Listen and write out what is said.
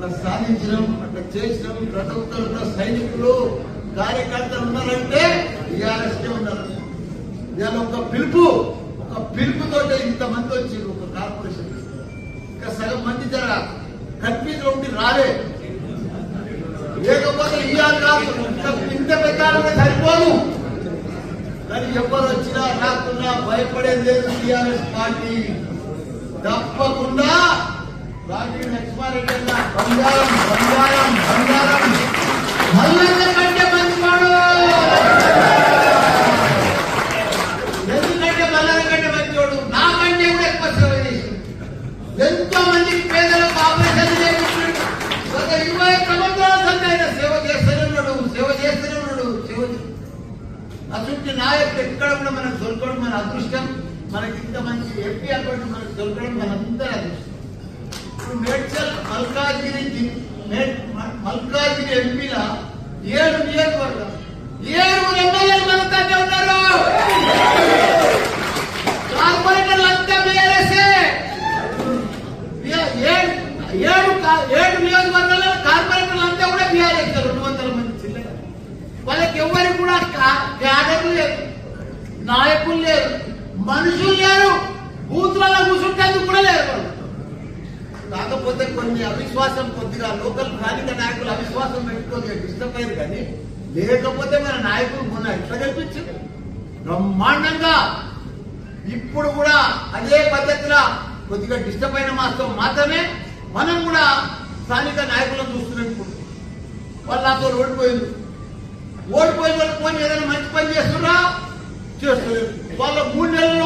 అట్లా సాధించడం, అట్లా చేసినాం. ప్రతి ఒక్కరు సైనికులు కార్యకర్తలు ఉన్నారంటే టీఆర్ఎస్కే ఉన్నారు. ఇవాళ ఒక పిలుపుతో ఇంతమంది వచ్చి ఒక కార్పొరేషన్ ఇంకా సగం మంది జర కన్ఫ్యూజ్ ఉండి రాలే. లేకపోతే ఇవాళ కాదు ఇంత పెట్టాలంటే సరిపోదు. కానీ ఎవరు వచ్చినా రాకున్నా భయపడేది లేదు. టీఆర్ఎస్ పార్టీ తప్పకుండా రాజీవ్ లక్ష్మారెడ్డి బంగారం బంగారం బంగారం మల్లన్న కంటే మంచివాడు. ఎందుకంటే మల్లన్న కంటే మంచివాడు నాకంటే కూడా ఎక్కువ సేవ చేసి ఎంతో మందికి పేదలకు ఆపరేషన్ చేయించాడు. గత 20 సంవత్సరాల సంది ఆయన సేవ చేస్తూనే ఉన్నాడు. అటువంటి నాయకుడు ఎక్కడ కూడా మనకు దొరకడం మన అదృష్టం. మనకి ఇంత మంచి ఎంపీ అకౌంట్ మనకు దొరకడం మనందరి అదృష్టం. ఇప్పుడు మేడ్చల్ మల్కాజ్గిరి ఎంపీల 7 నియోజకవర్గం 7 ఎమ్మెల్యేలు మనతోనే ఉన్నారు. కార్పొరేటర్లు అంతా బీఆర్ఎస్ఏ. 7 నియోజకవర్గాల్లో కార్పొరేటర్లు అంతా కూడా బీఆర్ఎస్. 200 మంది చిల్లర. వాళ్ళకి ఎవరికి కూడా క్యాడర్లు లేరు, నాయకులు లేరు, మనుషులు లేరు, బూత్లలో కూర్చుంటేందుకు కూడా లేరు వాళ్ళు. కాకపోతే కొన్ని అవిశ్వాసం కొద్దిగా లోకల్ స్థానిక నాయకులు అవిశ్వాసం పెట్టుకొని డిస్టర్బ్ అయ్యారు. కానీ లేకపోతే మన నాయకులు మొన్న ఎట్లా కల్పించారు బ్రహ్మాండంగా. ఇప్పుడు కూడా అదే పద్ధతిలో కొద్దిగా డిస్టర్బ్ అయిన మాత్రమే మనం కూడా స్థానిక నాయకులను చూస్తున్నప్పుడు వాళ్ళు నాతో ఓడిపోయిన వాళ్ళు పోయి ఏదైనా మంచి పని చేస్తున్నా చేస్తలేదు. వాళ్ళ 3 నెలల్లో